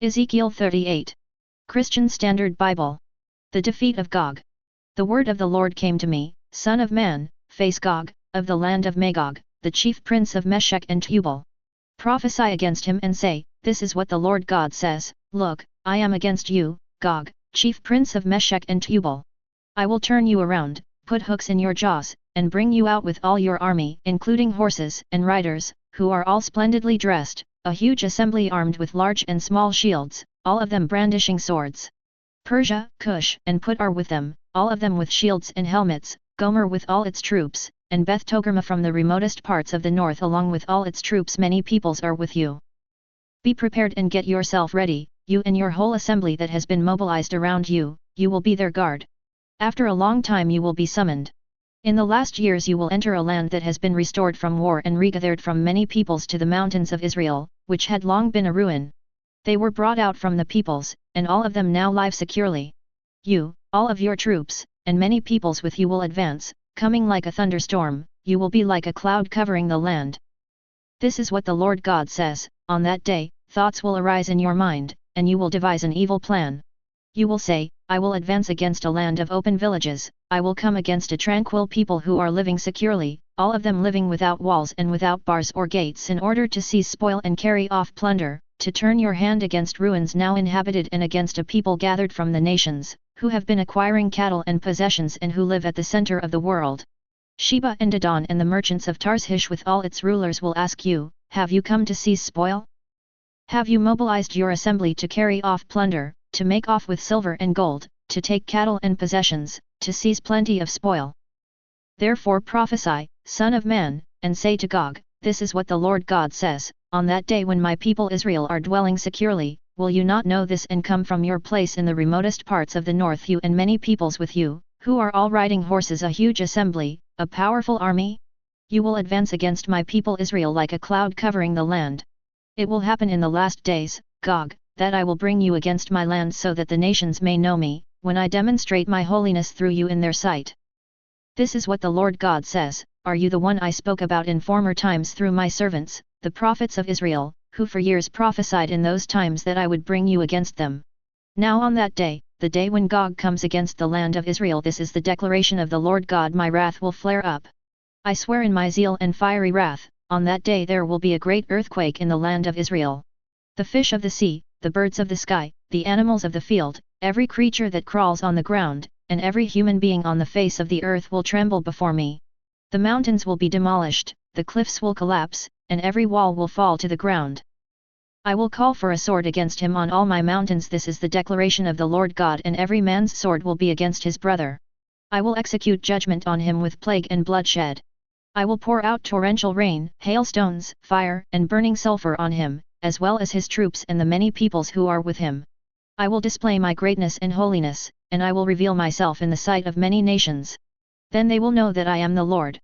Ezekiel 38. Christian Standard Bible. The Defeat of Gog. The word of the Lord came to me, Son of man, face Gog, of the land of Magog, the chief prince of Meshech and Tubal. Prophesy against him and say, This is what the Lord God says, Look, I am against you, Gog, chief prince of Meshech and Tubal. I will turn you around, put hooks in your jaws, and bring you out with all your army, including horses and riders, who are all splendidly dressed, a huge assembly armed with large and small shields, all of them brandishing swords. Persia, Cush, and Put are with them, all of them with shields and helmets, Gomer with all its troops, and Beth Togarmah from the remotest parts of the north along with all its troops. Many peoples are with you. Be prepared and get yourself ready, you and your whole assembly that has been mobilized around you, you will be their guard. After a long time you will be summoned. In the last years you will enter a land that has been restored from war and regathered from many peoples to the mountains of Israel, which had long been a ruin. They were brought out from the peoples, and all of them now live securely. You, all of your troops, and many peoples with you will advance, coming like a thunderstorm, you will be like a cloud covering the land. This is what the Lord God says, on that day, thoughts will arise in your mind, and you will devise an evil plan. You will say, I will advance against a land of open villages, I will come against a tranquil people who are living securely, all of them living without walls and without bars or gates in order to seize spoil and carry off plunder, to turn your hand against ruins now inhabited and against a people gathered from the nations, who have been acquiring cattle and possessions and who live at the center of the world. Sheba and Dedan and the merchants of Tarshish with all its rulers will ask you, Have you come to seize spoil? Have you mobilized your assembly to carry off plunder, to make off with silver and gold, to take cattle and possessions, to seize plenty of spoil? Therefore prophesy, Son of man, and say to Gog, This is what the Lord God says, On that day when my people Israel are dwelling securely, will you not know this and come from your place in the remotest parts of the north, you and many peoples with you, who are all riding horses, a huge assembly, a powerful army? You will advance against my people Israel like a cloud covering the land. It will happen in the last days, Gog, that I will bring you against my land so that the nations may know me, when I demonstrate my holiness through you in their sight. This is what the Lord God says, Are you the one I spoke about in former times through my servants, the prophets of Israel, who for years prophesied in those times that I would bring you against them? Now on that day, the day when Gog comes against the land of Israel, this is the declaration of the Lord God, my wrath will flare up. I swear in my zeal and fiery wrath, on that day there will be a great earthquake in the land of Israel. The fish of the sea, the birds of the sky, the animals of the field, every creature that crawls on the ground, and every human being on the face of the earth will tremble before me. The mountains will be demolished, the cliffs will collapse, and every wall will fall to the ground. I will call for a sword against him on all my mountains. This is the declaration of the Lord God, and every man's sword will be against his brother. I will execute judgment on him with plague and bloodshed. I will pour out torrential rain, hailstones, fire, and burning sulfur on him, as well as his troops and the many peoples who are with him. I will display my greatness and holiness, and I will reveal myself in the sight of many nations. Then they will know that I am the Lord.